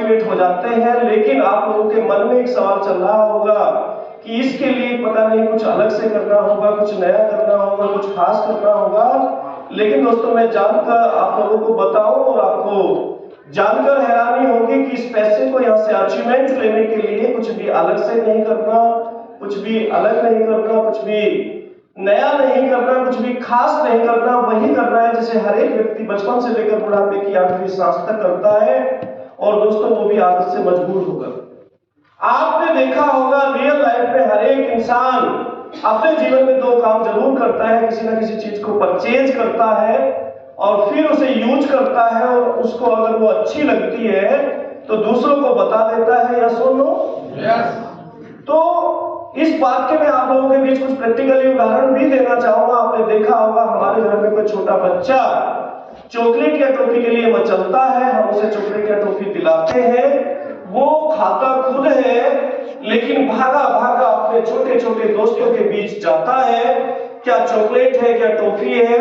Motivate हो जाते हैं, लेकिन आप लोगों के मन में एक सवाल चल रहा होगा कि इसके लिए पता नहीं कुछ अलग से करना होगा, कुछ नया करना होगा, कुछ खास करना होगा। लेकिन दोस्तों मैं जानकर आप लोगों को बताऊं और आपको जानकर हैरानी होगी कि इस पैसे को यहाँ से अचीवमेंट लेने के लिए कुछ भी अलग से नहीं करना, कुछ भी अलग नहीं करना, कुछ भी नया नहीं करना, कुछ भी खास नहीं करना, वही करना है जैसे हर एक व्यक्ति बचपन से लेकर बुढ़ापे की आखिरी सांस तक करता है। और दोस्तों वो भी आदत से मजबूर होगा। आपने देखा होगा रियल लाइफ में हर एक इंसान अपने जीवन में दो काम जरूर करता है, किसी ना किसी चीज को परचेज करता है और फिर उसे यूज करता है, और उसको अगर वो अच्छी लगती है तो दूसरों को बता देता है। या सुनो तो इस बात के मैं आप लोगों के बीच कुछ प्रैक्टिकली उदाहरण भी देना चाहूंगा। आपने देखा होगा हमारे घर में कोई छोटा बच्चा चॉकलेट या टॉफी के लिए मचलता है, हम उसे चॉकलेट या टॉफी दिलाते हैं, वो खाता खुद है लेकिन भागा भागा अपने छोटे छोटे दोस्तों के बीच जाता है, क्या चॉकलेट है, क्या टॉफी है,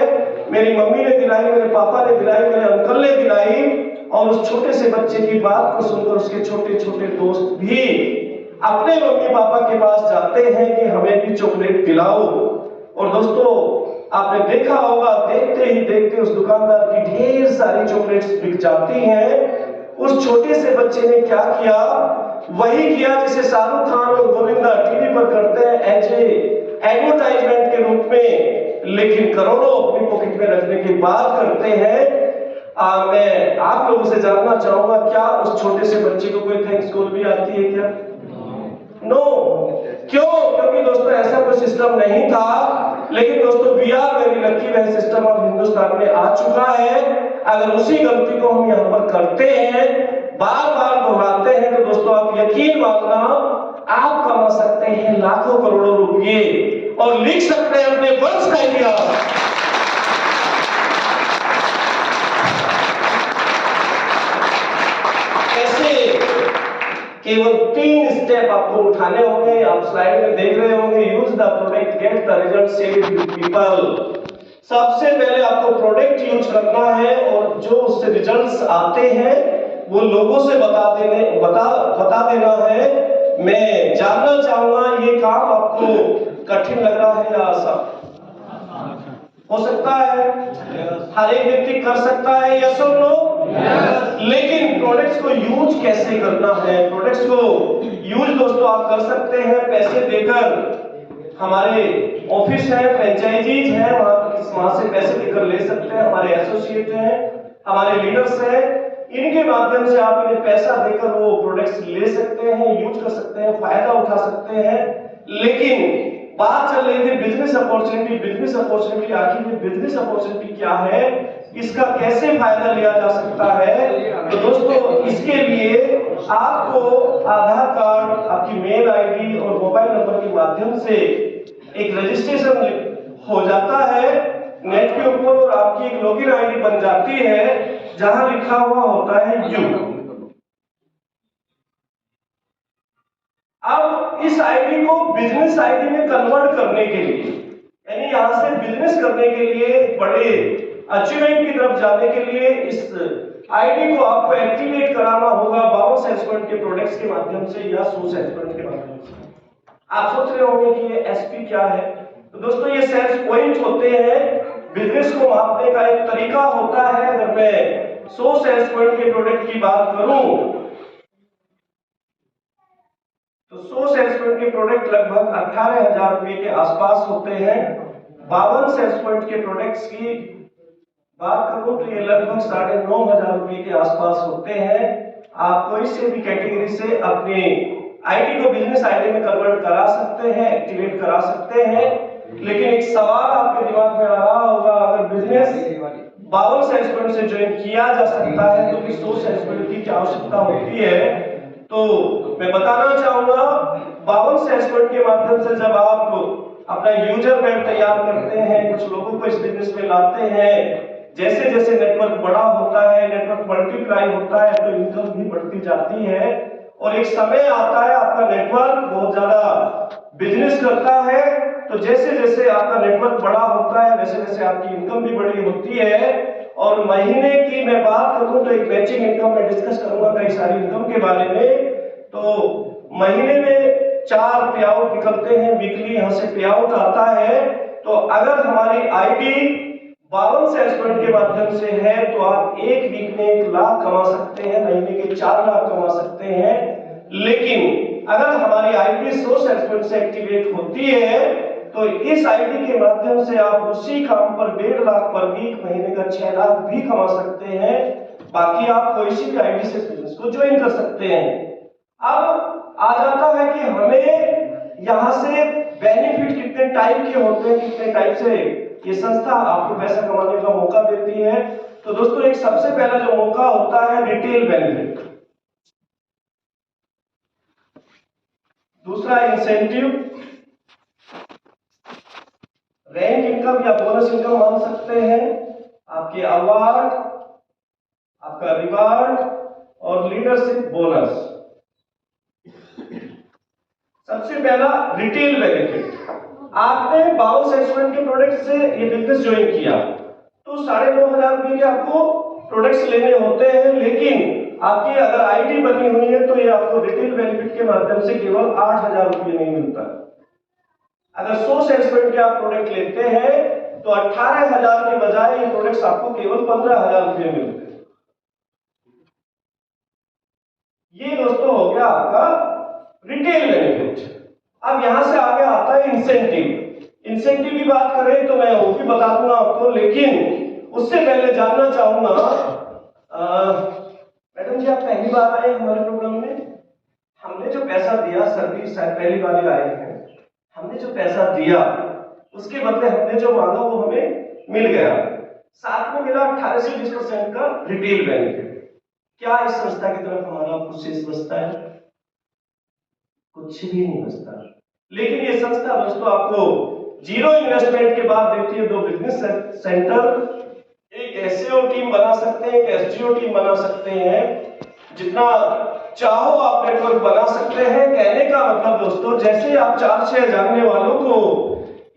मेरी मम्मी ने दिलाई, मेरे पापा ने दिलाई, मेरे अंकल ने दिलाई। और उस छोटे से बच्चे की बात को सुनकर उसके छोटे छोटे दोस्त भी अपने मम्मी पापा के पास जाते हैं कि हमें भी चॉकलेट दिलाओ। और दोस्तों आपने देखा होगा देखते ही देखते उस दुकानदार की ढेर सारी चॉकलेट्स बिक जाती हैं। उस छोटे से बच्चे ने क्या किया, वही किया जिसे शाहरुख खान और गोविंदा टीवी पर करते हैं एज ए एडवर्टाइजमेंट के रूप में, लेकिन करोड़ों अपनी पॉकेट में रखने की बात करते हैं। मैं आप लोगों से जानना चाहूंगा क्या उस छोटे से बच्चे को कोई थैंक्स कॉल भी आती है क्या? नो क्यों? क्योंकि दोस्तों ऐसा कोई सिस्टम नहीं था। लेकिन दोस्तों वी आर वेरी लकी, वह सिस्टम अब हिंदुस्तान में आ चुका है। अगर उसी गलती को हम यहाँ पर करते हैं, बार बार दोहराते हैं, तो दोस्तों आप यकीन मानना आप कमा सकते हैं लाखों करोड़ों रुपये और लिख सकते हैं अपने वंश का इतिहास। केवल 3 स्टेप आपको उठाने होंगे, आप स्लाइड में देख रहे होंगे। Use the product, get the result, share with people. सबसे पहले आपको प्रोडक्ट यूज करना है और जो उससे रिजल्ट्स आते हैं वो लोगों से बता देना है। मैं जानना चाहूंगा ये काम आपको कठिन लग रहा है या आसान? हो सकता है हर एक व्यक्ति कर सकता है, यस और नो? लेकिन प्रोडक्ट्स को यूज कैसे करना है? प्रोडक्ट्स को यूज दोस्तों आप कर सकते हैं पैसे देकर। हमारे ऑफिस है, फ्रेंचाइजीज है, वहां से पैसे देकर ले सकते हैं। हमारे एसोसिएट हैं, हमारे लीडर्स हैं, इनके माध्यम से आप इन्हें पैसा देकर वो प्रोडक्ट्स ले सकते हैं, यूज कर सकते हैं, फायदा उठा सकते हैं। लेकिन बात चल रही थी बिजनेस अपॉर्चुनिटी। बिजनेस अपॉर्चुनिटी, आखिर ये बिजनेस अपॉर्चुनिटी क्या है, इसका कैसे फायदा लिया जा सकता है? तो दोस्तों इसके लिए आपको आधार कार्ड, आपकी मेल आईडी और मोबाइल नंबर के माध्यम से एक रजिस्ट्रेशन हो जाता है नेट के ऊपर, और आपकी एक लॉगिन आईडी बन जाती है जहां लिखा हुआ होता है यू। अब इस आईडी को बिजनेस आईडी में कन्वर्ट करने के लिए, यानी यहां से बिजनेस करने के लिए, बड़े अचीवमेंट की तरफ जाने के लिए इस आईडी को आपको एक्टिवेट कराना होगा 52 सेल्स पॉइंट के प्रोडक्ट्स के माध्यम से या 100 सेल्स पॉइंट के माध्यम से। आप सोच रहे होंगे कि ये एसपी क्या है? तो दोस्तों ये सेल्स पॉइंट होते हैं, बिजनेस को मापने का एक तरीका होता है। अगर मैं 100 सेल्स पॉइंट के प्रोडक्ट की बात करूं तो 100 सेल्स पॉइंट के प्रोडक्ट लगभग 18,000 रुपए के आसपास होते हैं। 52 सेल्स पॉइंट के प्रोडक्ट्स की बात करूं तो ये लगभग 9,500 रुपए के आसपास होते हैं। आप कोई से भी कैटेगरी से अपनी आईडी को बिजनेस आईडी में कन्वर्ट करा सकते हैं, एक्टिवेट करा सकते हैं। लेकिन एक सवाल आपके दिमाग में आ रहा होगा, अगर बिजनेस 52 सेल्स पॉइंट से ज्वाइन किया जा सकता है तो 100 सेल्स पॉइंट की क्या आवश्यकता होती है? तो मैं बताना चाहूंगा 52 सेल्स पॉइंट के माध्यम से जब आप अपना यूजर मैप तैयार करते हैं, कुछ लोगों को इस बिजनेस में लाते हैं, जैसे जैसे नेटवर्क बड़ा होता है, नेटवर्क मल्टीप्लाई होता है, तो इनकम भी बढ़ती जाती है। और एक समय आता है आपका नेटवर्क बहुत ज्यादा बिजनेस करता है, तो जैसे जैसे आपका नेटवर्क बड़ा होता है वैसे वैसे आपकी इनकम भी बड़ी होती है। और महीने की मैं बात करूं तो एक मैचिंग इनकम में डिस्कस करूंगा कई सारी इनकम के बारे में। तो महीने में 4 पे आउट निकलते हैं, वीकली यहां से पे आउट आता है। तो अगर हमारी आईडी 52 सेल्स पॉइंट के माध्यम से है तो आप एक वीक में 1 लाख कमा सकते हैं, महीने के 4 लाख कमा सकते हैं। लेकिन अगर हमारी आईडी 100 सेल्स पॉइंट से एक्टिवेट होती है तो इस आईडी के माध्यम से आप उसी काम पर 1.5 लाख पर वीक, महीने का 6 लाख भी कमा सकते हैं। बाकी आप कोई सी भी आईडी से बिजनेस को ज्वाइन कर सकते हैं। अब आ जाता है कि हमें यहां से बेनिफिट कितने टाइप के होते हैं, कितने टाइप से ये संस्था आपको पैसा कमाने का मौका देती है। तो दोस्तों एक सबसे पहला जो मौका होता है रिटेल बेनिफिट, दूसरा इंसेंटिव, रैंक इनकम या बोनस इनकम मान सकते हैं, आपके अवार्ड, आपका रिवार्ड और लीडरशिप बोनस। सबसे पहला रिटेल बेनिफिट, आपने 52 सेल्समैन के प्रोडक्ट से ये बिजनेस ज्वाइन किया तो 9,500 रुपए के आपको प्रोडक्ट्स लेने होते हैं। लेकिन आपकी अगर आईडी बनी हुई है तो ये आपको रिटेल बेनिफिट के माध्यम से केवल 8,000 रुपये नहीं मिलता। अगर 100 सेल्समैन के आप प्रोडक्ट लेते हैं तो 18,000 के बजाय ये प्रोडक्ट्स आपको केवल 15,000 रुपये मिलते हैं। ये दोस्तों हो गया आपका रिटेल बेनिफिट। अब यहां से आगे आता है इंसेंटिव। इंसेंटिव की बात करें तो मैं वो भी बता दूंगा आपको, लेकिन उससे पहले जानना चाहूंगा, मैडम जी आप पहली बार आए हमारे प्रोग्राम में, हमने जो पैसा दिया, सर भी शायद पहली बार आए हैं, हमने जो पैसा दिया उसके बदले हमने जो मांगा वो हमें मिल गया, साथ में मिला 18 से 20% का रिटेल बेनिफिट। क्या इस संस्था की तरफ हमारा कुछ शेष बचता है? कुछ भी नहीं बचता। लेकिन ये संस्था दोस्तों आपको 0 इन्वेस्टमेंट के बाद देती है 2 बिजनेस सेंटर, एक एसईओ टीम बना सकते हैं, एक एसजीओ टीम बना सकते हैं, जितना चाहो आप नेटवर्क बना सकते हैं। कहने का मतलब दोस्तों, जैसे आप 4-6 जानने वालों को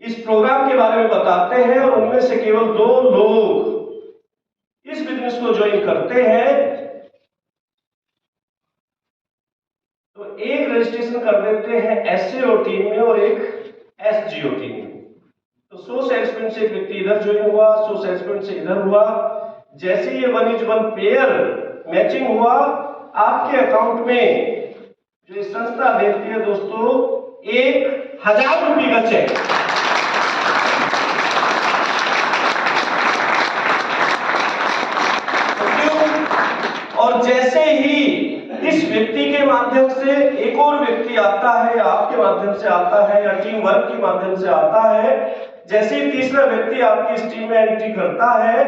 इस प्रोग्राम के बारे में बताते हैं और उनमें से केवल 2 लोग इस बिजनेस को ज्वाइन करते हैं तो एक रजिस्ट्रेशन कर देते हैं एसईओ टीम में और एक एसजीओ टीम में। तो 100 सेल्समैन से एक व्यक्ति इधर ज्वाइन हुआ, 100 सेल्समैन से इधर हुआ। जैसे ये 1:1 पेयर मैचिंग हुआ, आपके अकाउंट में जो संस्था देती है दोस्तों 1,000 रुपये का चेक। और जैसे ही इस व्यक्ति के माध्यम से एक और व्यक्ति आता है, आपके माध्यम से आता है या टीम वर्क के माध्यम से आता है, जैसे ही तीसरा व्यक्ति आपकी इस टीम में एंट्री करता है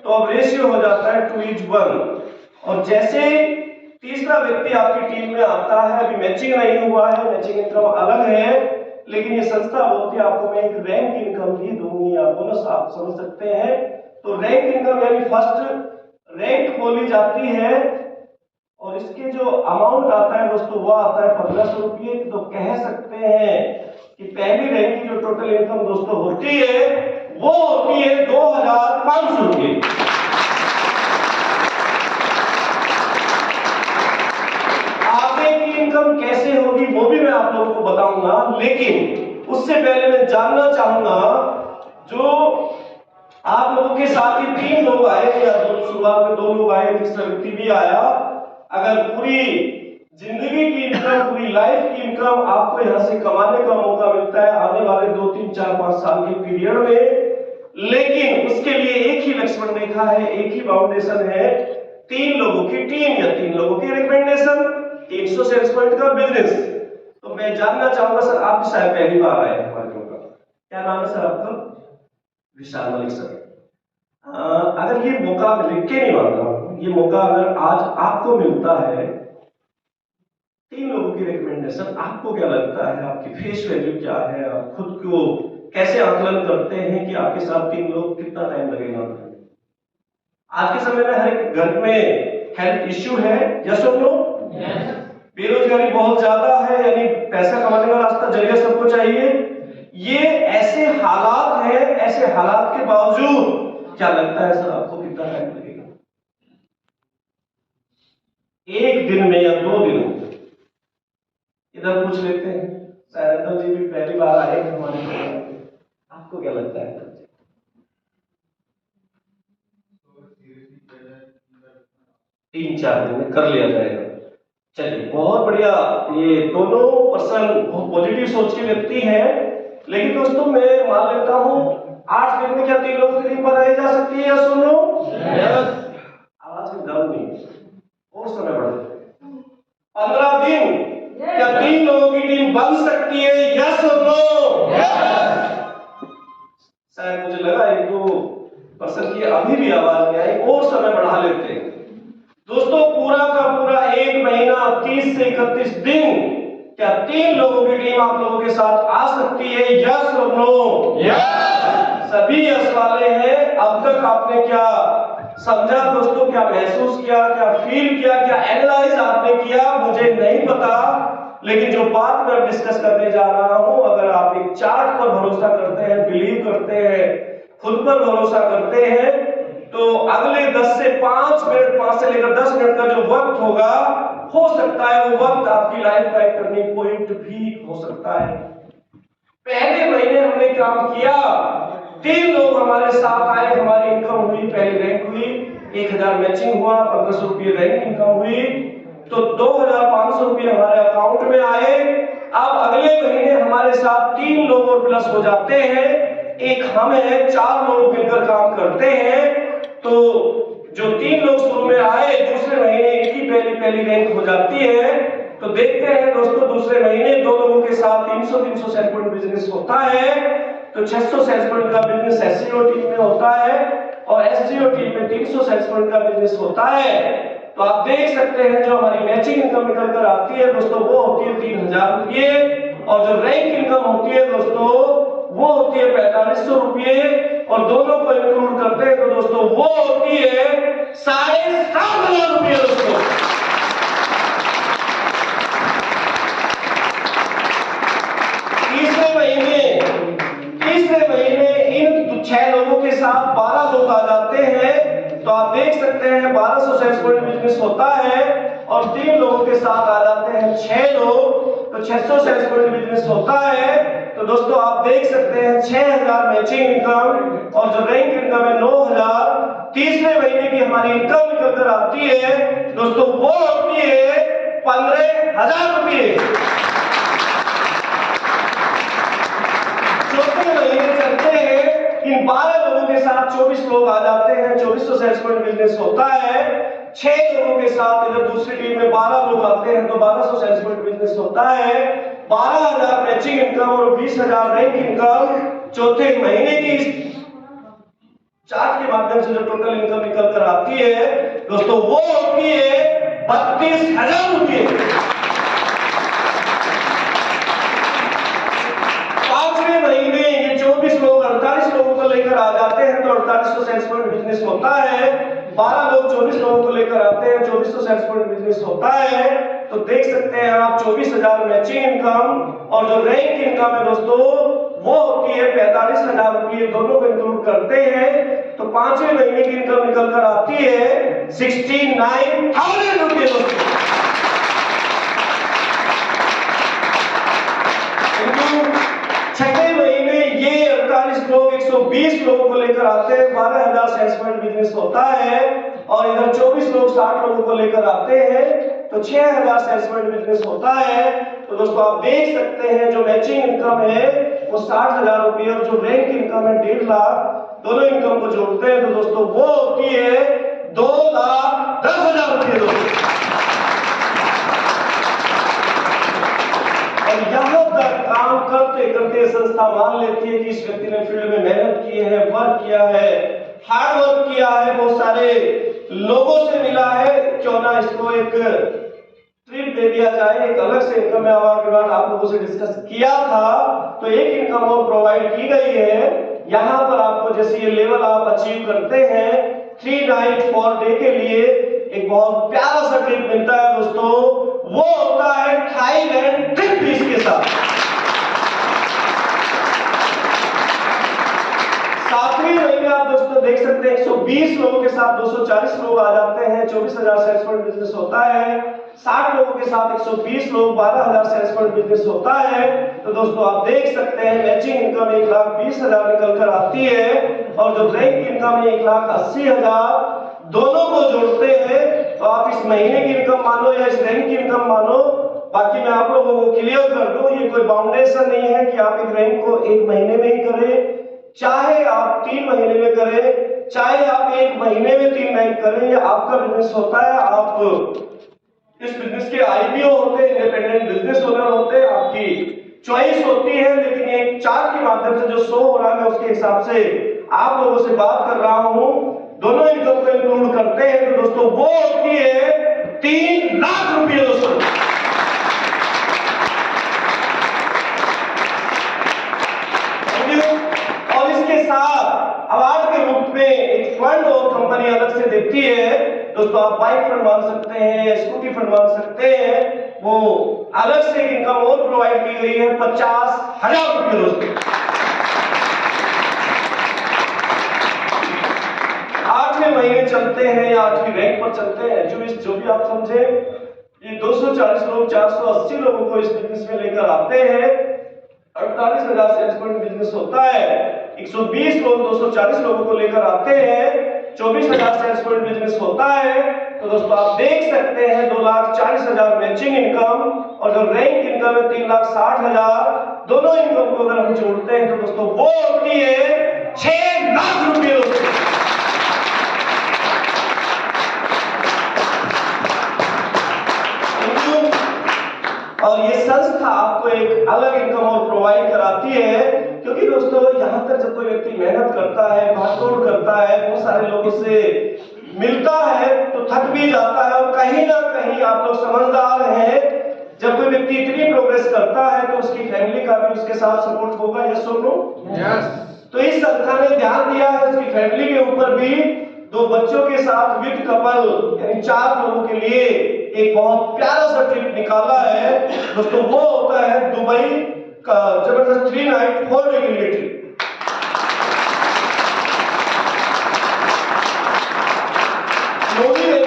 तो अब रेशियो हो जाता है 2:1। और जैसे तीसरा व्यक्ति आपकी टीम में आता है, अभी मैचिंग नहीं हुआ है, मैचिंग इनकम अलग है, लेकिन ये संस्था बोलती है आपको मैं एक रैंक इनकम भी दूंगी, या बोनस आप समझ सकते हैं। तो रैंक इनकम यानी फर्स्ट रैंक बोली जाती है और इसके जो अमाउंट आता है दोस्तों वो आता है 1,500 रुपये। तो कह सकते हैं कि पहली रैंक की जो टोटल इनकम दोस्तों होती है वो होती है 2,500 रुपये। आगे की इनकम कैसे होगी वो भी मैं आप लोगों को बताऊंगा, लेकिन उससे पहले मैं जानना चाहूंगा, जो आप लोगों के साथ ही 3 लोग आए या शुरुआत में 2 लोग आए, तीसरा व्यक्ति भी आया, अगर पूरी जिंदगी की इनकम, पूरी लाइफ की इनकम आपको यहां से कमाने का मौका मिलता है आने वाले 2, 3, 4, 5 साल के पीरियड में, लेकिन उसके लिए एक ही लक्ष्मण रेखा है, एक ही बाउंडेशन है, 3 लोगों की टीम या 3 लोगों की रिकमेंडेशन, 300 सेल्स पॉइंट का बिजनेस। तो मैं जानना चाहूंगा सर, आप भी शायद पहली बार आए हमारे प्रोग्राम, क्या नाम है सर आपका? विशाल मलिक सर। अगर ये मौका लिख के नहीं मांग रहा हूं, ये मौका अगर आज आपको मिलता है, 3 लोगों की रिकमेंडेशन, आपको क्या लगता है, आपकी फेस वैल्यू क्या है, आप खुद को कैसे आकलन करते हैं कि आपके साथ 3 लोग, कितना टाइम लगेगा? आज के समय में हर एक घर में हेल्थ इश्यू है, यस और नो? बेरोजगारी बहुत ज्यादा है, यानी पैसा कमाने का रास्ता जरिया सबको चाहिए। ये ऐसे हालात हैं, ऐसे हालात के बावजूद क्या लगता है सर आपको कितना टाइम एक दिन में या 2 दिन में? इधर पूछ लेते हैं, शायद अंकल जी भी पहली बार आए हमारे परिवार में। आपको क्या लगता है अंकल जी? 3-4 दिन में कर लिया जाएगा। चलिए बहुत बढ़िया, ये दोनों पर्सन बहुत पॉजिटिव सोच के व्यक्ति हैं। लेकिन दोस्तों मैं मान लेता हूं 8 दिन में क्या 3 लोगों की टीम बनाई जा सकती है या सुनो? यस। आवाज में दम नहीं, और समय बढ़ा। 15 दिन क्या 3 लोगों की टीम बन सकती है? यस और नो? शायद मुझे लगा 1-2 पर्सन की अभी भी आवाज नहीं आई, और समय बढ़ा लेते हैं। दोस्तों पूरा का पूरा 1 महीना 30 से 31 दिन क्या 3 लोगों की टीम आप लोगों के साथ आ सकती है? यस और नो? यस। सभी यस वाले हैं। अब तक आपने क्या समझा दोस्तों, क्या महसूस किया, क्या फील किया, क्या एनालाइज आपने किया, मुझे नहीं पता। लेकिन जो बात मैं डिस्कस करने जा रहा हूं, अगर आप एक चार्ट पर भरोसा करते हैं, बिलीव करते हैं, खुद पर भरोसा करते हैं, तो अगले 10 से 5 मिनट, 5 से लेकर 10 मिनट का जो वक्त होगा, हो सकता है वो वक्त आपकी लाइफ का एक टर्निंग पॉइंट भी हो सकता है। पहले महीने हमने काम किया, 3 लोग हमारे साथ आए, हमारी इनकम हुई, पहली रैंक हुई, 1000 मैचिंग हुआ, 1500 रुपये रैंक इनकम हुई, तो 2500 रुपये हमारे अकाउंट में आए। अब अगले महीने हमारे साथ 3 लोग और प्लस हो जाते हैं, एक हम है, 4 लोग मिलकर काम करते हैं। तो जो 3 लोग शुरू में आए, दूसरे महीने इनकी पहली रैंक हो जाती है। तो देखते हैं दोस्तों, दूसरे महीने 2 लोगों के साथ 300 सेल पॉइंट बिजनेस होता है, तो 600 सेल पॉइंट का बिजनेस एससीओ टीम में होता है, और एससीओ टीम में 300 सेल पॉइंट का बिजनेस होता है। तो आप देख सकते हैं जो हमारी मैचिंग इनकम निकल कर आती है दोस्तों, वो होती है 3000 रुपये, और जो रैंक इनकम होती है दोस्तों, वो होती है 4500 रुपये, और दोनों को इंक्लूड करते हैं तो दोस्तों वो होती है 7500 रुपये दोस्तों। तीसरे महीने इन 6 लोगों के साथ 12 लोग आ जाते हैं। तो आप देख सकते हैं 1200 सेल्स पॉइंट बिजनेस होता है, और 3 लोगों के साथ आ जाते हैं 6 लोग, तो 600 सेल्स पॉइंट बिजनेस होता है। तो दोस्तों आप देख सकते हैं 6000 मैचिंग इनकम, और जो रैंक इनकम है 9000। तीसरे महीने की हमारी इनकम निकल कर आती है दोस्तों, वो होती है 15000 रुपये। चौथे महीने चलते हैं, इन 12 लोगों के साथ 24 लोग आ जाते हैं, 2400 सेल्स पॉइंट बिजनेस होता है। 6 लोगों के साथ इधर दूसरी टीम में 12 लोग आते हैं, तो 1200 सेल्स पॉइंट बिजनेस होता है। 12000 मैचिंग इनकम और 20000 रैंक इनकम चौथे महीने की चार्ट के माध्यम से जो टोटल इनकम निकल कर आती है दोस्तों, वो होती है 32000 रुपये। 5वें महीने ये 24 लोग 48 लोगों को लेकर आ जाते हैं, तो 4800 सेल्स पॉइंट बिजनेस होता है। 12 लोग 24 लोगों को लेकर आते हैं, 2400 सेल्स पॉइंट बिजनेस होता है। तो देख सकते हैं आप 24000 मैचिंग इनकम, और जो रैंक इनकम है दोस्तों, वो होती है 45000 रुपये, दोनों को इंक्लूड करते हैं। तो 5वें महीने की इनकम निकल कर आती है 69000 रुपये दोस्तों। छठे महीने ये 48 लोग 120 लोगों को लेकर आते हैं, 12000 सेल्स पॉइंट बिजनेस होता है, और इधर 24 लोग 60 लोगों को लेकर आते हैं, तो 6000 सेल्स पॉइंट बिजनेस होता है। तो दोस्तों आप देख सकते हैं जो मैचिंग इनकम है वो 60000 रुपये, और जो रैंक इनकम है 1.5 लाख, दोनों इनकम को जोड़ते हैं तो दोस्तों वो होती है 2,10,000 रुपये दोस्तों। और यहां तक काम करते करते संस्था मान लेती है कि इस व्यक्ति ने फील्ड में मेहनत की है, वर्क किया है, हार्ड वर्क किया है, बहुत सारे लोगों से मिला है, क्यों ना इसको एक ट्रिप दे दिया जाए, एक अलग से इनकम में के बाद आप लोगों से डिस्कस किया था, तो एक इनकम और प्रोवाइड की गई है। यहां पर आपको जैसे ये लेवल आप अचीव करते हैं 3 नाइट 4 डे के लिए एक बहुत प्यारा सा ट्रिप मिलता है दोस्तों, वो होता है थाईलैंड ट्रिप भी इसके साथ। 7वें महीने आप दोस्तों देख सकते हैं 120 120 लोगों के साथ 240 लोग आ जाते हैं, 24,000 सेल्स पॉइंट बिजनेस होता है। 60 लोगों के साथ 120 लोग, 12,000 सेल्स पॉइंट बिजनेस होता है। तो दोस्तों आप देख सकते हैं मैचिंग इनकम 1,20,000 निकल कर आती है, और जो रैंक इनकम है 1,80,000, दोनों को जोड़ते हैं तो आप इस महीने की इनकम मानो या इस रैंक की इनकम मानो। बाकी मैं आप लोगों को क्लियर कर दूं, ये कोई बाउंडेशन नहीं है कि आप एक रैंक को एक महीने में ही करें, चाहे आप 3 महीने में करें, चाहे आप 1 महीने में 3 रैंक करें, ये आपका बिजनेस होता है। आप इस बिजनेस के आईपीओ होते हैं, इंडिपेंडेंट बिजनेस ओनर होते हैं, आपकी चॉइस होती है। लेकिन ये चार्ट के माध्यम से जो शो हो रहा है, मैं उसके हिसाब से आप लोगों से बात कर रहा हूं। दोनों इनकम को इंक्लूड करते हैं तो दोस्तों वो होती है 3 लाख रुपए दोस्तों। और इसके साथ अवार्ड के रूप में एक फंड और कंपनी अलग से देती है दोस्तों। आप बाइक फंड मांग सकते हैं, स्कूटी फंड मांग सकते हैं, वो अलग से इनकम और प्रोवाइड की गई है 50,000 रुपए दोस्तों। 8वें महीने चलते हैं या 8वीं रैंक पर चलते हैं, जो भी आप समझे। ये 240 लोग 480 लोगों को इस बिजनेस में लेकर आते हैं। 48,000 सेल्स पॉइंट बिजनेस होता है। 120 लोग 240 लोगों को लेकर आते हैं, 24,000 सेल्स पॉइंट बिजनेस होता है। तो दोस्तों आप देख सकते हैं 2,40,000 मैचिंग इनकम, और जो रैंक इनकम है 3,60,000। दोनों इनकम को अगर हम जोड़ते हैं तो दोस्तों वो होती है 6 लाख रुपए दोस्तों। और ये संस्था आपको एक अलग इनकम और प्रोवाइड कराती है, क्योंकि दोस्तों यहां तक जब कोई व्यक्ति मेहनत करता है, भागदौड़ करता है, बहुत सारे लोगों से मिलता है तो थक भी जाता है। और कहीं ना कहीं आप लोग समझदार हैं, जब कोई व्यक्ति इतनी प्रोग्रेस करता है तो उसकी फैमिली का भी उसके साथ सपोर्ट होगा। यस और नो? यस। तो इस संस्था ने ध्यान दिया है उसकी फैमिली के ऊपर भी। 2 बच्चों के साथ विद कपल यानी 4 लोगों के लिए एक बहुत प्यारा सा ट्रिप निकाला है दोस्तों। वो होता है दुबई का जबरदस्त 3 नाइट 4 डे के लिए ट्रिप।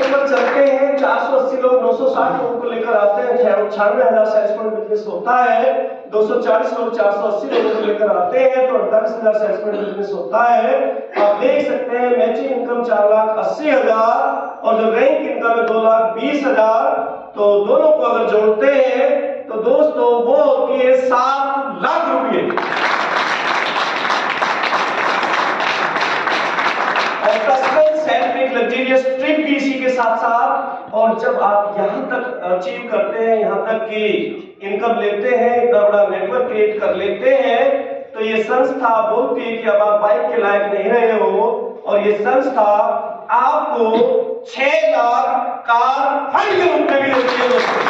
पर चलते हैं 480 लोग 960 लोगों को लेकर आते हैं। 96,000 सेल्स पॉइंट बिजनेस होता है। 240 लोग 480 लोगों को लेकर आते हैं तो 48,000 सेल्स पॉइंट बिजनेस होता है। आप देख सकते हैं मैचिंग इनकम 4,80,000 और जो रैंक इनकम है 2,20,000। तो दोनों को अगर जोड़ते हैं तो दोस्तों वो होती है 7 लाख रुपए। लग्जरियस ट्रिप भी इसी के साथ साथ। और जब आप यहां तक अचीव करते हैं, यहां तक कि इनकम लेते हैं, इतना बड़ा नेटवर्क क्रिएट कर लेते हैं, तो ये संस्था बोलती है कि अब आप बाइक के लायक नहीं रहे हो, और ये संस्था आपको 6 लाख कार फंड के रूप में भी देती है दोस्तों।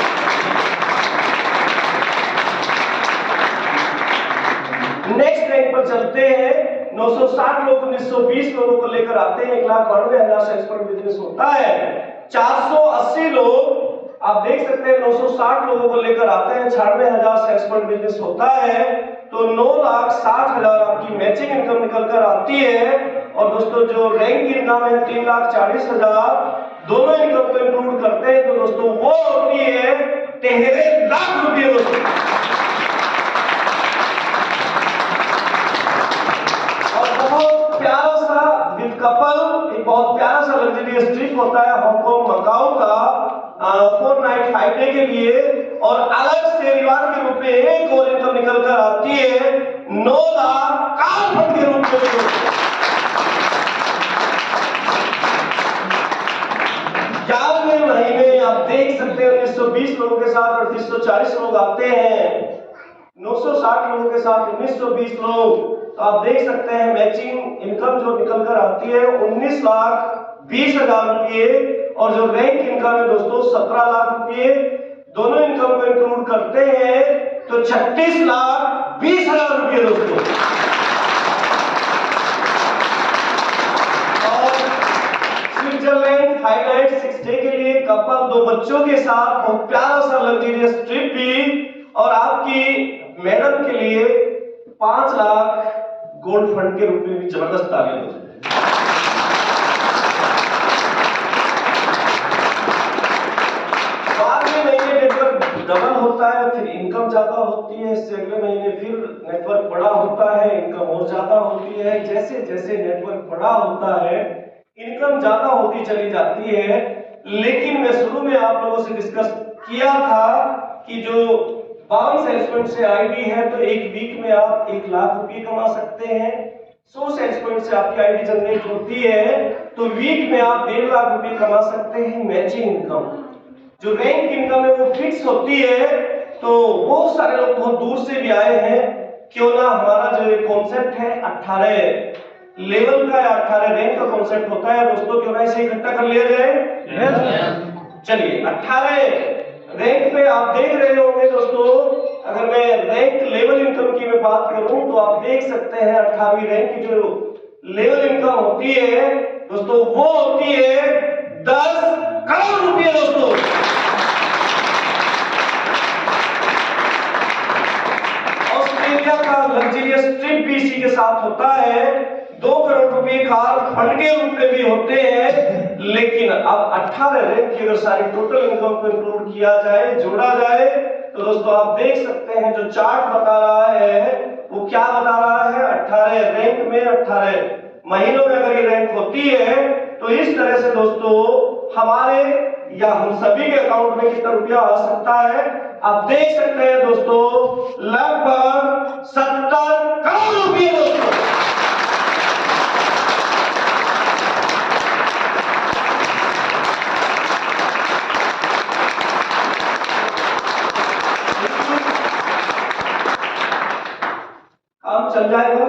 नेक्स्ट रैंक पर चलते हैं। 960 लोग 1920 लोगों को लेकर आते हैं। 1,92,000 सेल्स पॉइंट बिजनेस होता है। 480 लोग आप देख सकते हैं 960 लोगों को लेकर आते हैं। 96,000 सेल्स पॉइंट बिजनेस होता है। तो 9,60,000 आपकी मैचिंग इनकम निकल कर आती है। और दोस्तों जो रैंक इनकम है 3,40,000, दोनों इनकम को इंक्लूड करते हैं तो दोस्तों वो होती है 13 लाख रुपए दोस्तों। प्यारा सा विद कपल एक बहुत प्यारा सा लग्जरियस ट्रिप होता है हांगकांग मकाऊ का 4 नाइट 5 डे के लिए। और अलग से रिवार्ड के रूप में एक और इनकम निकल कर आती है 9 लाख कार फंड के रूप में। 11वें महीने आप देख सकते हैं 1920 लोगों के साथ 3840 लोग आते हैं। 960 लोगों के साथ 1920 लोग, तो आप देख सकते हैं मैचिंग इनकम जो निकल कर आती है 19,20,000 रुपये। और जो रैंक इनकम है दोस्तों 17 लाख रुपये। दोनों इनकम को इंक्लूड करते हैं तो 36,20,000 रुपये दोस्तों। और स्विट्जरलैंड 5 नाइट 6 डे के लिए कपल 2 बच्चों के साथ बहुत प्यारा सा लग्जरियस ट्रिप भी। और आपकी मैडम के लिए 5 लाख गोल्ड फंड के रूप में भी जबरदस्त तालियां। बाद में महीने नेटवर्क डबल होता है, फिर इनकम ज्यादा होती है, इससे अगले महीने फिर नेटवर्क बड़ा होता है, इनकम और ज्यादा होती है। जैसे जैसे नेटवर्क बड़ा होता है इनकम ज्यादा होती चली जाती है। लेकिन मैं शुरू में आप लोगों से डिस्कस किया था कि जो 22 सेल्स पॉइंट से आईडी है तो एक वीक में आप 1 लाख रुपए कमा सकते हैं। 100 सेल्स पॉइंट से आपकी आईडी जनरेट होती है तो वीक में आप 1.5 लाख रुपए कमा सकते हैं मैचिंग इनकम। जो रैंक इनकम है वो फिक्स होती है। तो बहुत सारे लोग बहुत दूर से भी आए हैं, क्यों ना हमारा जो कॉन्सेप्ट है 18 लेवल का या 18 रैंक का कॉन्सेप्ट होता है दोस्तों, क्यों ना इसे इकट्ठा कर लिया जाए। चलिए 18 रैंक पे आप देख रहे होंगे दोस्तों, अगर मैं रैंक लेवल इनकम की मैं बात करूं तो आप देख सकते हैं 18वीं रैंक की जो लेवल इनकम होती है दोस्तों वो होती है 10 करोड़ रुपए दोस्तों। ऑस्ट्रेलिया का लग्जरियस ट्रिप भी इसी के साथ होता है। 2 करोड़ रुपए कार फंड के रूप में भी होते हैं। लेकिन अब 18 रैंक की अगर सारी टोटल इनकम को इंक्लूड किया जाए, जोड़ा जाए, तो दोस्तों आप देख सकते हैं जो चार्ट बता रहा है वो क्या बता रहा है। 18 रैंक में 18 महीनों में अगर ये रैंक होती है तो इस तरह से दोस्तों हमारे या हम सभी के अकाउंट में कितना रुपया आ सकता है आप देख सकते हैं दोस्तों, लगभग 70 करोड़ रुपये दोस्तों। काम चल जाएगा।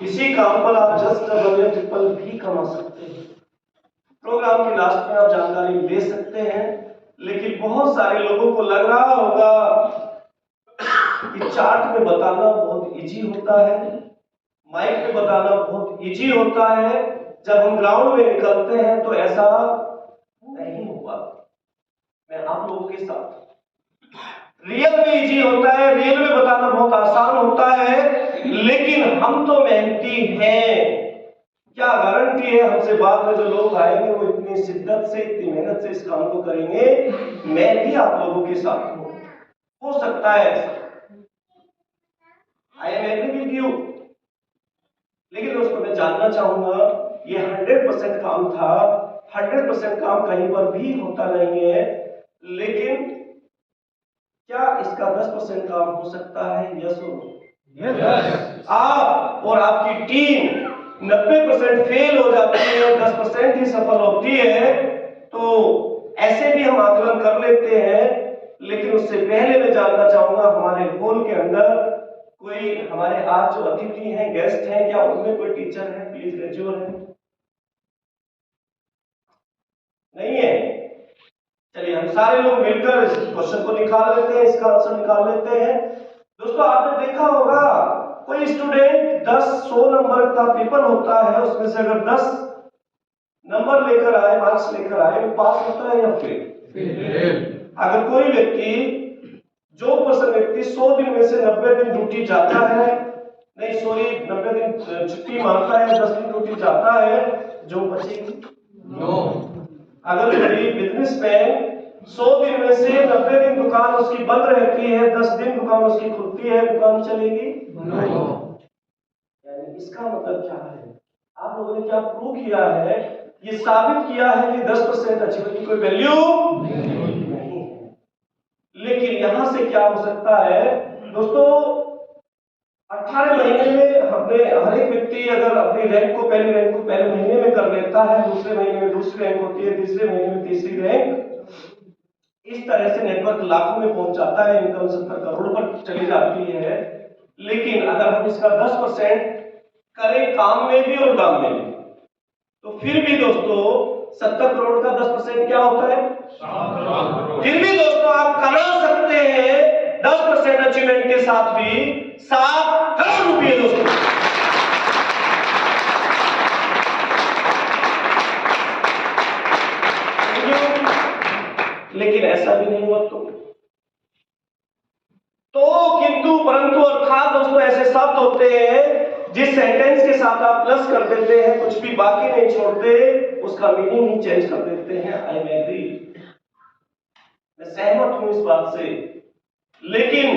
इसी काम पर आप जस्ट डबल या ट्रिपल भी कमा सकते हैं। प्रोग्राम के लास्ट में आप जानकारी ले सकते हैं। लेकिन बहुत सारे लोगों को लग रहा होगा कि चार्ट में बताना बहुत इजी होता है, माइक पे बताना बहुत इजी होता है, जब हम ग्राउंड में निकलते हैं तो ऐसा नहीं हुआ। मैं आप लोगों के साथ रियल में इजी होता है, रियल में बताना बहुत आसान होता है, लेकिन हम तो मेहनती हैं। क्या गारंटी है हमसे बाद में जो लोग आएंगे वो इतनी शिद्दत से इतनी मेहनत से इस काम को करेंगे। मैं भी आप लोगों के साथ हूं, हो सकता है I am agree with you. लेकिन दोस्तों मैं जानना चाहूंगा ये 100% काम था। 100% काम कहीं पर भी होता नहीं है, लेकिन क्या इसका 10% काम हो सकता है? यस और नो? आप और आपकी टीम 90% फेल हो जाती है, 10% ही सफल होती है, तो ऐसे भी हम आकलन कर लेते हैं। लेकिन उससे पहले मैं जानना चाहूंगा हमारे हॉल के अंदर कोई हमारे आज जो अतिथि हैं, गेस्ट हैं, क्या उनमें कोई टीचर है? Please raise your hand. नहीं है? चलिए हम सारे लोग मिलकर इस क्वेश्चन को निकाल लेते हैं, इसका आंसर निकाल लेते हैं। दोस्तों आपने देखा होगा कोई स्टूडेंट 10-100 नंबर का पेपर होता है, उसमें से अगर 10 नंबर लेकर आए, मार्क्स लेकर आए, वो पास होता है या फेल? अगर कोई व्यक्ति जो पर्सन व्यक्ति 100 दिन में से 90 दिन ड्यूटी जाता है, नहीं सॉरी 90 दिन छुट्टी मारता है, 10 दिन ड्यूटी जाता है, जो बचेगी नो। अगर कोई बिजनेसमैन 100 दिन में से 90 दिन दुकान उसकी बंद रहती है, 10 दिन दुकान उसकी खुलती है, दुकान चलेगी नो। यानी इसका मतलब क्या है? आप लोगों ने क्या प्रूव किया है? ये साबित किया है कि 10% अचीवमेंट की कोई वैल्यू नहीं है। लेकिन यहां से क्या हो सकता है दोस्तों, 18 महीने में हमने हर एक व्यक्ति अगर अपनी रैंक को पहले महीने में कर लेता है, दूसरे महीने में दूसरी रैंक होती है, तीसरे महीने में तीसरी रैंक, इस तरह से नेटवर्क लाखों में पहुंच जाता है, इनकम 70 करोड़ पर चली जाती है। लेकिन अगर हम इसका 10% करें काम में भी और दाम में भी, तो फिर भी दोस्तों 70 करोड़ का 10% क्या होता है? 7 करोड़। फिर भी दोस्तों आप कमा सकते हैं 10% अचीवमेंट के साथ भी 7 करोड़ रुपए दोस्तों। लेकिन ऐसा भी नहीं हुआ तो किंतु परंतु और था दोस्तों, ऐसे शब्द होते हैं जिस सेंटेंस के साथ आप प्लस कर देते हैं, कुछ भी बाकी नहीं छोड़ते, उसका मीनिंग ही चेंज कर देते हैं। I am agree. सहमत हूं इस बात से, लेकिन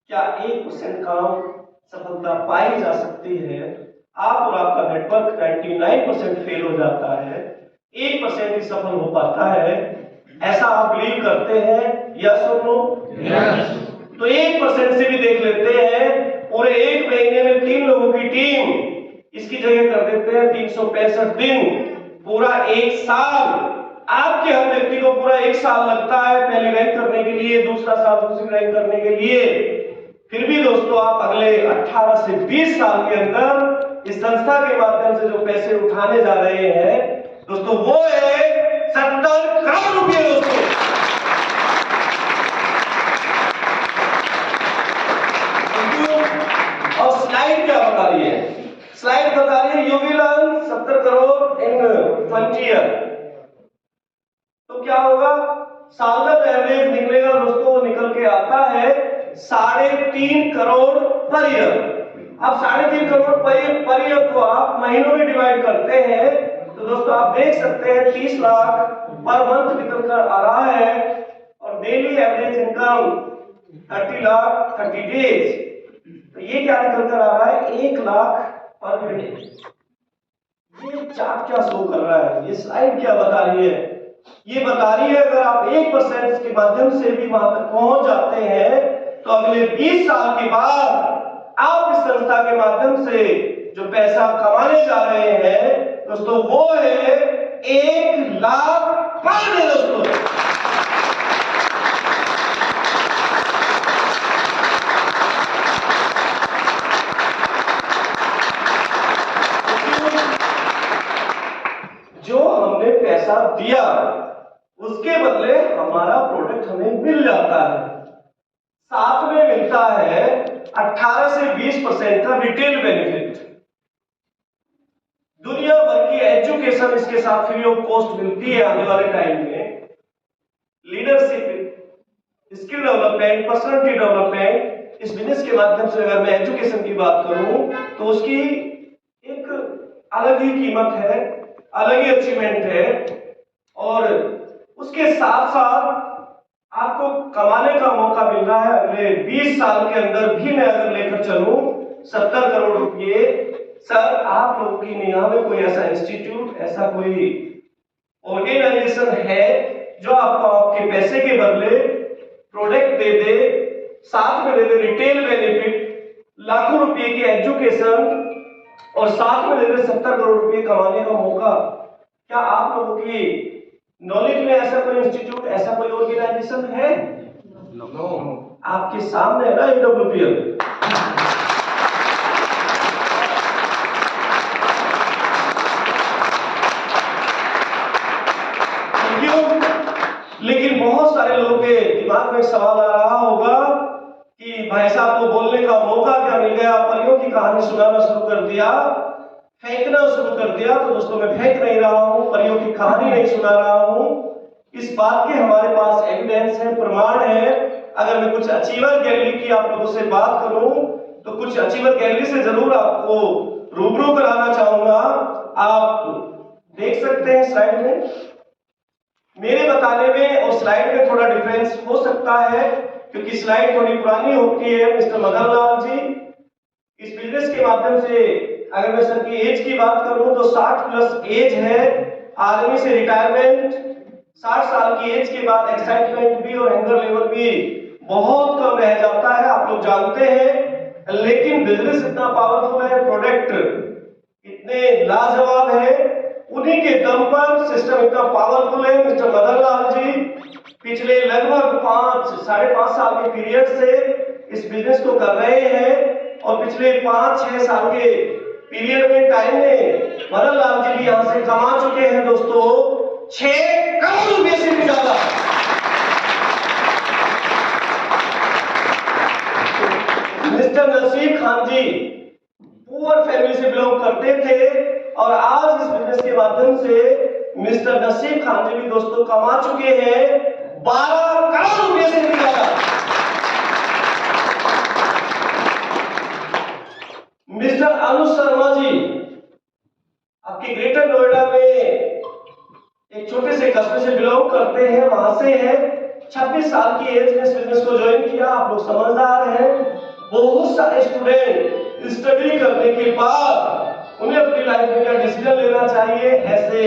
क्या 1% काम सफलता पाई जा सकती है? आप और आपका नेटवर्क 99% फेल हो जाता है, 1% ही सफल हो पाता है, ऐसा आप बिलीव करते हैं? यस और नो? यस। तो 1% से भी देख लेते हैं, पूरे एक महीने में 3 लोगों की टीम, इसकी जगह कर देते हैं 365 दिन, पूरा एक साल। आपके हर व्यक्ति को पूरा एक साल लगता है पहली रैंक करने के लिए, दूसरा साल दूसरी रैंक करने के लिए। फिर भी दोस्तों आप अगले 18 से 20 साल के अंदर इस संस्था के माध्यम से जो पैसे उठाने जा रहे हैं दोस्तों, वो है 70 करोड़ रुपए दोस्तों। और स्लाइड क्या बता रही है? स्लाइड बता रही है you will earn 70 crore in 20 year. तो क्या होगा? साल का एवरेज निकलेगा दोस्तों, वो निकल के आता है 3.5 करोड़ पर ईयर। अब 3.5 करोड़ पर ईयर को आप महीनों में डिवाइड करते हैं तो दोस्तों आप देख सकते हैं 30 लाख पर मंथ निकल कर आ रहा है, और daily average income 30 lakh 30 days. तो ये क्या निकल कर आ रहा है? 1 लाख पर डे। ये चार्ट क्या शो कर रहा है? ये स्लाइड क्या बता रही है? ये बता रही है अगर आप 1% के माध्यम से भी वहां तक पहुंच जाते हैं तो अगले 20 साल के बाद आप इस संस्था के माध्यम से जो पैसा कमाने जा रहे हैं दोस्तों, वो है 1 लाख पर डे दोस्तों। जो हमने पैसा दिया उसके बदले हमारा प्रोडक्ट हमें मिल जाता है, साथ में मिलता है 18 से 20% का रिटेल बेनिफिट। दुनिया भर की एजुकेशन इसके साथ फ्री ऑफ कॉस्ट मिलती है आने वाले टाइम में। Leadership, skill development, personality development, इस बिजनेस के माध्यम से अगर मैं एजुकेशन की बात करूं तो उसकी एक अलग ही कीमत है, अलग ही अचीवमेंट है। और उसके साथ साथ आपको कमाने का मौका मिल रहा है अगले 20 साल के अंदर भी। मैं अगर लेकर चलूं 70 करोड़ रुपए, सर आप लोगों की निगाह में कोई ऐसा इंस्टीट्यूट, ऐसा कोई ऑर्गेनाइजेशन है जो आपको आपके पैसे के बदले प्रोडक्ट दे दे, साथ में दे दे रिटेल बेनिफिट, लाखों रुपए की एजुकेशन, और साथ में दे दे 70 करोड़ रुपए कमाने का मौका? क्या आप लोगों की नॉलेज में ऐसा कोई इंस्टीट्यूट, ऐसा कोई ऑर्गेनाइजेशन है? नो। आपके सामने है ना AWPL। लेकिन बहुत सारे लोगों के दिमाग में सवाल आ रहा होगा कि भाई साहब को बोलने का मौका क्या मिल गया, परियों की कहानी सुनाना शुरू कर दिया, फेंकना शुरू कर दिया। तो दोस्तों मैं फेंक नहीं रहा हूं, परियों की कहानी नहीं सुना रहा हूं, इस बात के हमारे पास एविडेंस है, प्रमाण है। अगर मैं कुछ अचीवर गैलरी की आप लोगों से बात करूं तो कुछ अचीवर गैलरी से जरूर आपको रूबरू कराना चाहूंगा। आप देख सकते हैं स्लाइड में, मेरे बताने में और स्लाइड में थोड़ा डिफरेंस हो सकता है क्योंकि स्लाइड थोड़ी पुरानी होती है। मिस्टर मदन लाल जी इस बिजनेस के माध्यम से, अगर मैं सर की एज की बात करूं तो 60 प्लस एज है, आर्मी से रिटायरमेंट, 60 साल की एज के बाद एक्साइटमेंट भी और एंगर लेवल भी बहुत कम रह जाता है, आप लोग जानते हैं। लेकिन बिजनेस इतना पावरफुल है, प्रोडक्ट इतने लाजवाब है, उन्हीं के दम पर सिस्टम इतना पावरफुल है। मिस्टर मदन लाल जी पिछले लगभग 5-5.5 साल के पीरियड से इस बिजनेस को कर रहे हैं, और पिछले 5-6 साल के पीरियड में टाइम में मदन लाल जी भी यहां से कमा चुके हैं दोस्तों 6 करोड़ रुपए से भी ज्यादा। मिस्टर नसीब खान जी पुअर फैमिली से बिलोंग करते थे, और आज इस बिजनेस के माध्यम से मिस्टर नसीब खान जी भी दोस्तों कमा चुके हैं 12 करोड़ रुपए से भी ज्यादा। मिस्टर अनुज शर्मा जी आपके ग्रेटर नोएडा में एक छोटे से कस्बे से बिलोंग करते हैं, वहां से हैं, 26 साल की एज में इस बिजनेस को ज्वाइन किया। आप लोग समझदार हैं। बहुत सारे स्टूडेंट स्टडी करने के बाद उन्हें अपनी लाइफ में क्या डिसीजन लेना चाहिए, ऐसे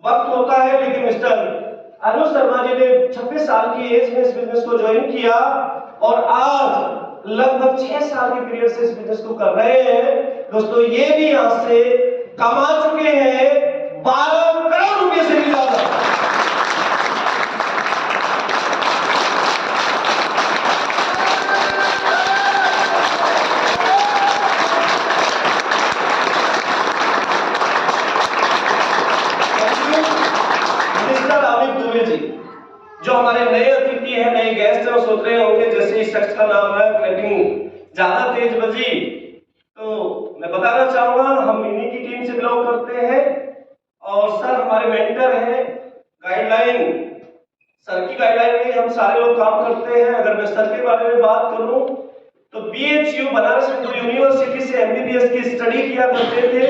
वक्त होता है। लेकिन मिस्टर अनुज शर्मा जी ने 26 साल की एज में इस बिजनेस को ज्वाइन किया और आज लगभग 6 साल के पीरियड से इस बिजनेस को कर रहे हैं। दोस्तों ये भी यहां से कमा चुके हैं 12 करोड़ रुपए से भी ज्यादा। जो हमारे नए अतिथि हैं, नए गेस्ट हैं, वो सोच रहे होंगे जैसे इस शख्स का नाम है क्लैपिंग ज्यादा तेज बजी। तो मैं बताना चाहूंगा हम इन्हीं की टीम से बिलोंग करते हैं और सर हमारे मेंटर हैं। गाइडलाइन सर की गाइडलाइन में हम सारे लोग काम करते हैं। अगर मैं सर के बारे में बात करूं तो BHU बनारस हिंदू यूनिवर्सिटी से MBBS की स्टडी किया करते थे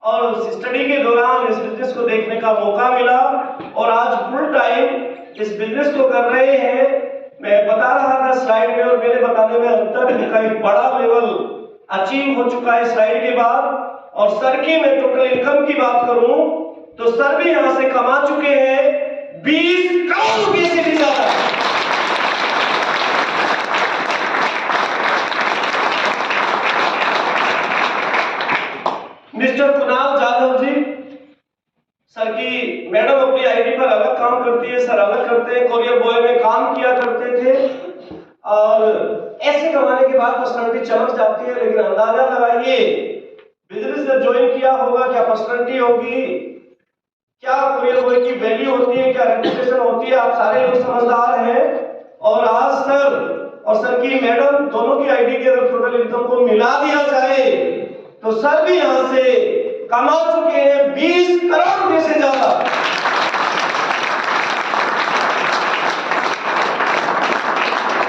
और उस स्टडी के दौरान इस बिजनेस को देखने का मौका मिला और आज फुल टाइम इस बिजनेस को कर रहे हैं। मैं बता रहा था स्लाइड में और मेरे बताने में अंतर का एक बड़ा लेवल अचीव हो चुका है स्लाइड के बाद। और सर की मैं टोटल इनकम की बात करूं तो सर भी यहां से कमा चुके हैं 20 करोड़ रुपए से भी ज्यादा। मिस्टर कुणाल जाधव जी, सर की मैडम अपनी आईडी पर अलग काम करती है, सर अलग करते हैं, कोरियर बॉय में काम किया करते थे और ऐसे कमाने के बाद पर्सनालिटी चमक जाती है। लेकिन अंदाजा लगाइए बिजनेस जब ज्वाइन किया होगा क्या पर्सनालिटी होगी, क्या कोरियर बॉय की वैल्यू होती है, क्या रेपुटेशन होती है। आप सारे लोग समझदार हैं और आज सर और सर की मैडम दोनों की आईडी के अगर टोटल इनकम को मिला दिया जाए तो सर भी यहां से कमा चुके हैं 20 करोड़ रुपए से ज्यादा।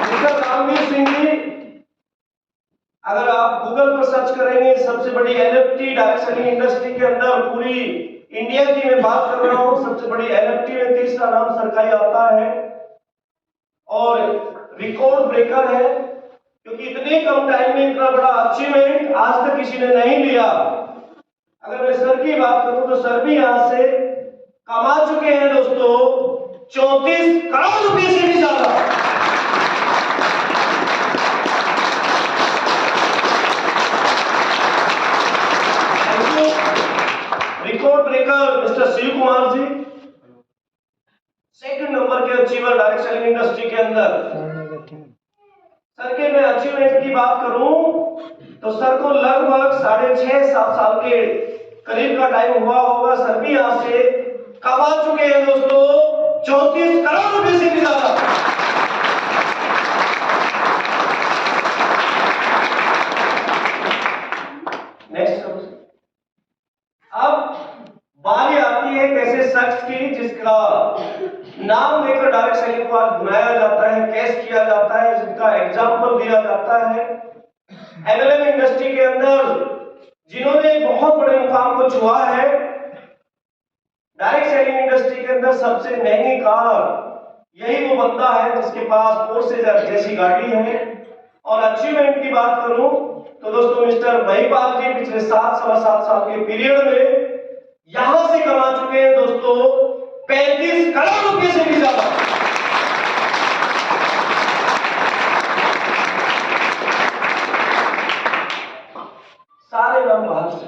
मिस्टर रामवीर सिंह जी, अगर आप गूगल पर सर्च करेंगे सबसे बड़ी NFT डायरेक्ट सेलिंग इंडस्ट्री के अंदर पूरी इंडिया की मैं बात कर रहा हूं, सबसे बड़ी NFT में तीसरा नाम सर का ही आता है और रिकॉर्ड ब्रेकर है क्योंकि इतने कम टाइम में इतना बड़ा अचीवमेंट आज तक किसी ने नहीं लिया। अगर मैं सर की बात करूं तो सर भी यहां से कमा चुके हैं दोस्तों 34 करोड़ रुपए से भी ज्यादा। Record breaker mister Shiv Kumar ji, second number के अचीवर डायरेक्ट सेलिंग इंडस्ट्री के अंदर। सर के मैं अचीवमेंट की बात करूं तो सर को लगभग 6.5-7 साल के करीब का टाइम हुआ होगा। सर भी यहां से कमा चुके हैं दोस्तों 34 करोड़ रुपए से भी ज्यादा। नेक्स्ट अब बारी आती है ऐसे शख्स की जिसका नाम लेकर डायरेक्ट सेलिंग को आज बनाया जाता है, कैश किया जाता है, जिसका एग्जाम्पल दिया जाता है। MLM इंडस्ट्री के अंदर जिन्होंने बहुत बड़े मुकाम को छुआ है, डायरेक्ट सेलिंग इंडस्ट्री के अंदर सबसे महंगी कार यही वो बंदा है जिसके पास पोर्शे जैसी गाड़ी है। और अचीवमेंट की बात करूं तो दोस्तों मिस्टर महिपाल जी पिछले 7-7.25 साल के पीरियड में यहां से कमा चुके हैं दोस्तों 35 करोड़ रुपए से भी ज्यादा। सारे नाम बाहर से।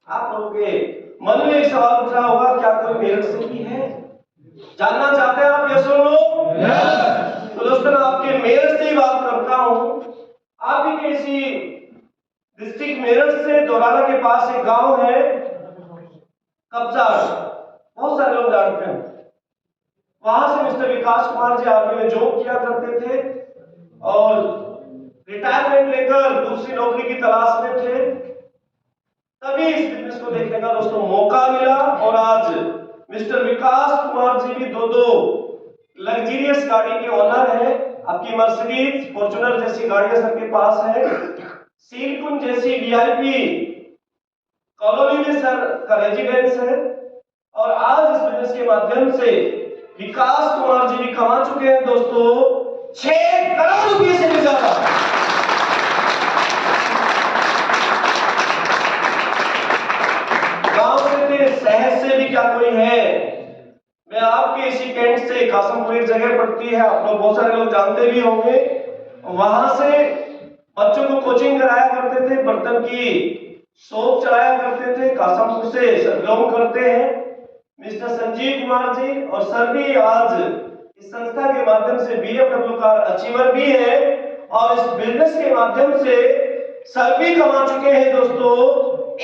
आप लोगों के मन में एक सवाल उठ रहा होगा, क्या कोई मेरठ से भी है? जानना चाहते हैं आप? यस और नो? यस। तो दोस्तों मैं आपके मेरठ से ही बात करता हूं। आप ही के इसी डिस्ट्रिक्ट मेरठ से दोराला के पास एक गांव है कब्जा, बहुत सारे लोग जानते हैं। वहां से मिस्टर विकास कुमार जी आर्मी में जॉब किया करते थे और रिटायरमेंट लेकर दूसरी नौकरी की तलाश में थे। तभी इस बिजनेस को देखने का दोस्तों मौका मिला और आज मिस्टर विकास कुमार जी भी दो लग्जरियस गाड़ी के ओनर है। आपकी मर्सिडीज फॉर्च्यूनर जैसी गाड़ियां सबके पास है, सीलकुंज जैसी VIP कॉलोनी में सर का रेजिडेंस है और आज इस बिजनेस के माध्यम से विकास कुमार जी भी कमा चुके हैं दोस्तों 6 करोड़ रुपए से भी ज्यादा। गांव से थे, शहर से भी क्या कोई है। मैं आपके इसी कैंट से, कासमपुर एक जगह पड़ती है, आप लोग बहुत सारे लोग जानते भी होंगे, वहां से बच्चों को कोचिंग कराया करते थे, बर्तन की शॉप चलाया करते थे। कासमपुर से बिलोंग करते हैं मिस्टर संजीव कुमार जी, और सर भी आज इस संस्था के माध्यम से बीएफडब्ल्यू का अचीवर भी है, और इस बिजनेस के माध्यम से सर भी कमा चुके हैं दोस्तों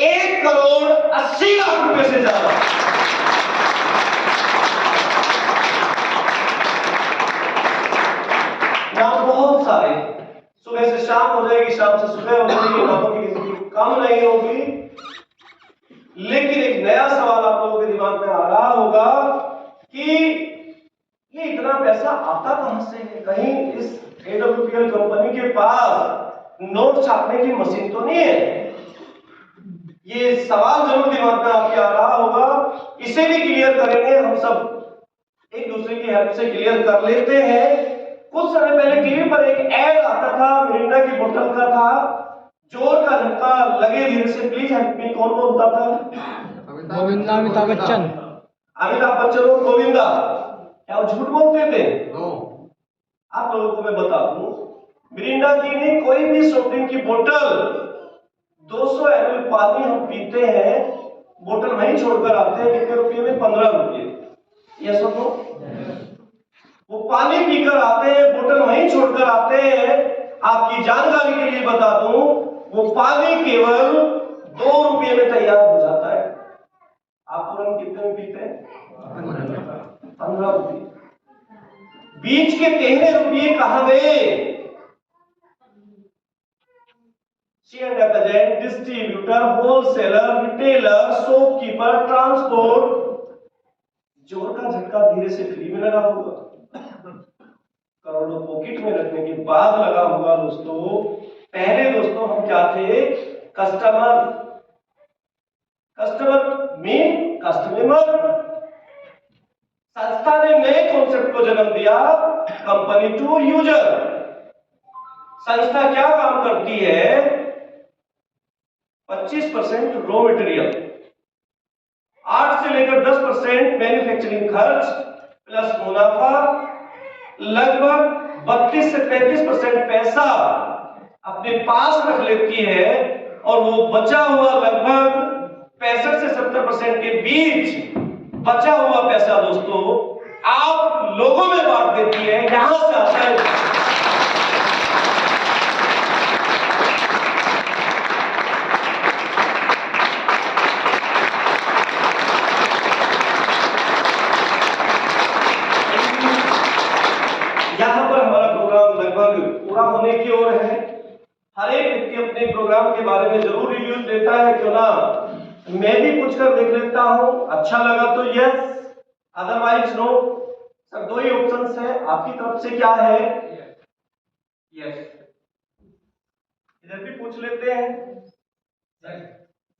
1 करोड़ 80 लाख रुपए से ज्यादा। नाम बहुत सारे, सुबह से शाम हो जाएगी, शाम से सुबह हो जाएगी, नामों की गिनती कम नहीं होगी। लेकिन एक नया सवाल आप लोगों के दिमाग में आ रहा होगा कि ये इतना पैसा आता कहां से है? कहीं इस एडब्ल्यूपीएल कंपनी के पास नोट छापने की मशीन तो नहीं है? ये सवाल जरूर दिमाग में आपके आ रहा होगा। इसे भी क्लियर करेंगे, हम सब एक दूसरे की हेल्प से क्लियर कर लेते हैं। कुछ समय पहले टीवी पर एक एड आता था, मिरिंडा की बोतल का था, जोर का झटका लगे धीरे से, प्लीज हेल्प मी। कौन बोलता था? गोविंदा, अमिताभ बच्चन। अमिताभ बच्चन और गोविंदा। क्या वो झूठ बोलते थे? आप लोगों को मैं बता दूं, मिरिंडा की नहीं, कोई भी सॉफ्ट ड्रिंक की बोतल 200 ml पानी हम पीते हैं, बोतल वहीं छोड़कर आते हैं, कितने रुपये में? 15 रुपये। ये सुनो, वो पानी पीकर आते हैं, बोतल वहीं छोड़कर आते हैं। आपकी जानकारी के लिए बता दूं, वो पानी केवल 2 रुपये में तैयार हो जाता है। आप तुरंत कितने में पीते हैं? 15 रुपये। बीच के 13 रुपये कहां गए? Distributor, wholesaler, retailer, shopkeeper, transport. जोर का झटका धीरे से फ्री में लगा होगा, करोड़ों पॉकेट में रखने के बाद लगा होगा दोस्तों। पहले दोस्तों हम क्या थे? कस्टमर। Customer mean customer. संस्था ने नए कॉन्सेप्ट को जन्म दिया, कंपनी टू यूजर। संस्था क्या काम करती है? 25% रॉ मटेरियल, 8 से लेकर 10% मैन्युफैक्चरिंग खर्च प्लस मुनाफा, लगभग 32 से 35% पैसा अपने पास रख लेती है, और वो बचा हुआ लगभग 65 से 70% के बीच बचा हुआ पैसा दोस्तों आप लोगों में बांट देती है। यहां से आता है पूरा होने की ओर है। हर एक व्यक्ति अपने प्रोग्राम के बारे में जरूर रिव्यू देता है, क्यों ना मैं भी पूछ कर देख लेता हूं, अच्छा लगा तो यस, अदरवाइज नो। सर 2 ही ऑप्शंस है, आपकी तरफ से क्या है? यस। इधर भी पूछ लेते हैं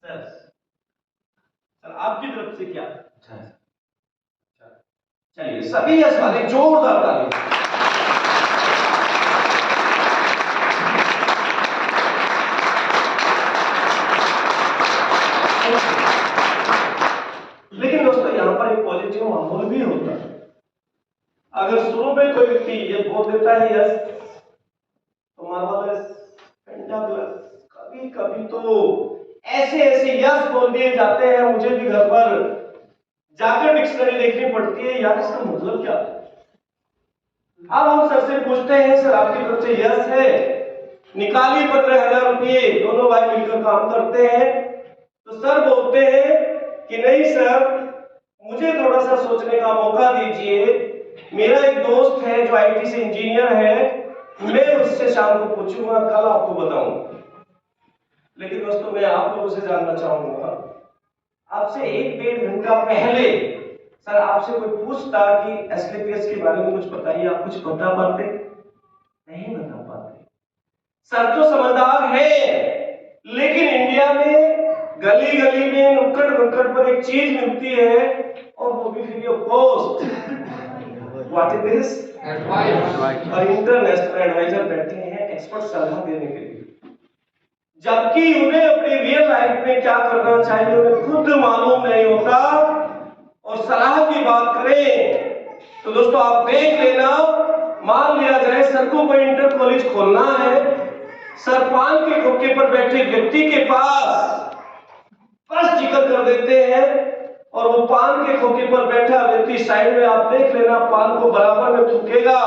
सर, आपकी तरफ से क्या? चलिए सभी यस वाले जोरदार ताली। लेकिन दोस्तों यहाँ पर एक पॉजिटिव माहौल भी होता है। अगर शुरू में कोई व्यक्ति ये बोल देता है यस, तो मार्वलस, फैंटाबुलस, कभी कभी तो ऐसे ऐसे यस बोल दिए जाते हैं, मुझे भी घर पर जाकर डिक्शनरी देखनी पड़ती है, यार इसका मतलब क्या है। अब हम सर से पूछते हैं, सर आपकी तरफ से यस है, निकालिए 15,000 रुपये, दोनों भाई मिलकर काम करते हैं। तो सर बोलते हैं कि नहीं सर, मुझे थोड़ा सा सोचने का मौका दीजिए, मेरा एक दोस्त है जो आईटी से इंजीनियर है, मैं उससे शाम को पूछूंगा, कल आपको बताऊंगा। लेकिन दोस्तों मैं आप लोगों से जानना चाहूंगा, आपसे 1-1.5 घंटा पहले सर आपसे कोई पूछता कि एसकेपीएस के बारे में कुछ बताइए, आप कुछ बता पाते? नहीं बता पाते। सर तो समझदार है, लेकिन इंडिया में गली गली में नुक्कड़ नुक्कड़ पर एक चीज मिलती है और वो भी free of cost. What is this? और इंटरनेशनल एडवाइजर बैठे हैं एक्सपर्ट सलाह देने के लिए, जबकि उन्हें अपनी रियल लाइफ में क्या करना चाहिए उन्हें खुद मालूम नहीं होता। और सलाह की बात करें तो दोस्तों आप देख लेना, मान लिया जाए सर को कोई इंटर कॉलेज खोलना है, सर पान के खोखे पर बैठे व्यक्ति के पास बस जिक्र कर देते हैं और वो पान के खोखे पर बैठा व्यक्ति साइड में आप देख लेना पान को बराबर में थूकेगा,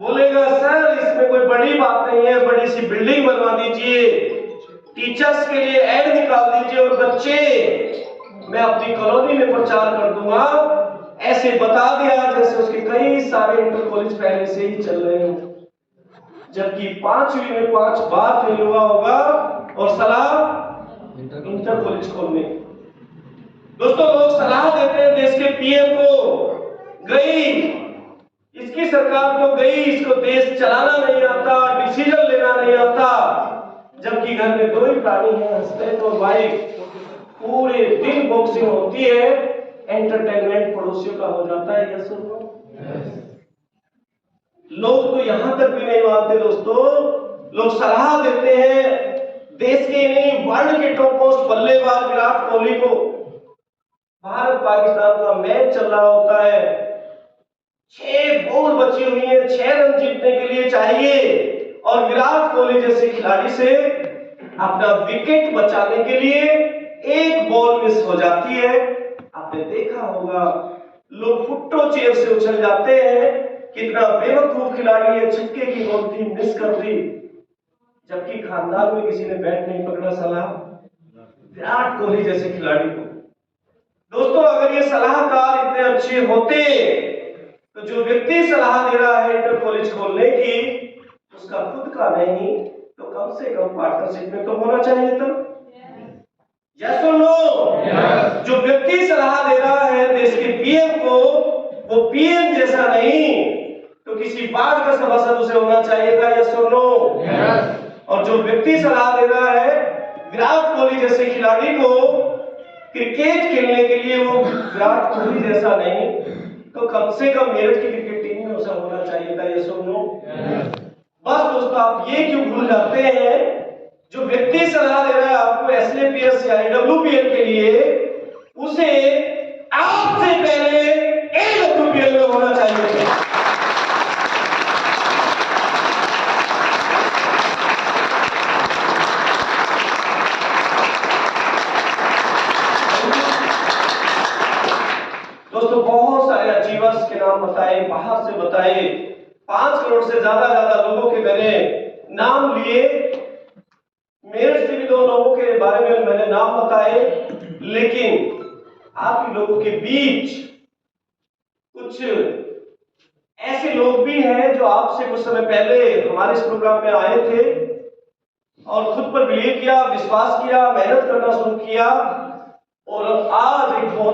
बोलेगा सर इसमें कोई बड़ी बात नहीं है, बड़ी सी बिल्डिंग बनवा दीजिए, टीचर्स के लिए ऐड निकाल दीजिए और बच्चे मैं अपनी कॉलोनी में प्रचार कर दूंगा। ऐसे बता दिया जैसे उसके कई सारे इंटर कॉलेज पहले से ही चल रहे हैं, जबकि 5वीं में 5 बार फेल हुआ होगा और सलाह इंटर कॉलेज खोलने। दोस्तों लोग सलाह देते हैं देश के पीएम को, गई इसकी सरकार को, गई इसको देश चलाना नहीं आता, डिसीजन लेना नहीं आता, जबकि घर में 2 ही प्राणी हैं हस्बैंड और वाइफ, पूरे दिन बॉक्सिंग होती है, एंटरटेनमेंट पड़ोसियों का हो जाता है। यस और नो? लोग तो यहां तक भी नहीं मानते दोस्तों, लोग सलाह देते हैं देश के नहीं वर्ल्ड के टॉप मोस्ट बल्लेबाज विराट कोहली को, भारत पाकिस्तान का मैच चल रहा होता है, 6 बॉल बची हुई है, 6 रन जीतने के लिए चाहिए और विराट कोहली जैसे खिलाड़ी से अपना विकेट बचाने के लिए 1 बॉल मिस हो जाती है। आपने देखा होगा लोग फुट्टो चेयर से उछल जाते हैं, कितना बेवकूफ खिलाड़ी है, छक्के की बॉल थी मिस कर दी, जबकि खानदान में किसी ने बैट नहीं पकड़ा सलाह विराट कोहली जैसे खिलाड़ी को। दोस्तों अगर ये सलाहकार इतने अच्छे होते तो जो व्यक्ति सलाह दे रहा है इंटर कॉलेज खोलने की, उसका खुद का नहीं तो कम से कम पार्टनरशिप में तो होना चाहिए था। यस और नो? जो व्यक्ति सलाह दे रहा है देश के पीएम को, वो पीएम जैसा नहीं तो किसी बाढ़ का सभासद उसे होना चाहिए था। यस और नो? और जो व्यक्ति सलाह दे रहा है विराट कोहली जैसे खिलाड़ी को क्रिकेट खेलने के लिए, वो विराट कोहली जैसा नहीं तो कम से कम मेरठ की क्रिकेट टीम में उसे होना चाहिए था। यस और नो? बस दोस्तों आप ये क्यों भूल जाते हैं, जो व्यक्ति सलाह दे रहा है आपको एसएलपीएस या एडब्ल्यूपीएल के लिए, उसे आपसे पहले एडब्ल्यूपीएल में होना चाहिए। दोस्तों बहुत सारे अचीवर्स के नाम बताए, बाहर से बताए, 5 करोड़ से ज्यादा लोगों के मैंने नाम लिए, मेरठ से भी 2 लोगों के बारे में मैंने नाम बताए, लेकिन आप ही लोगों के बीच कुछ ऐसे लोग भी हैं जो आपसे कुछ समय पहले हमारे इस प्रोग्राम में आए थे और खुद पर बिलीव किया, विश्वास किया, मेहनत करना शुरू किया और आज एक बहुत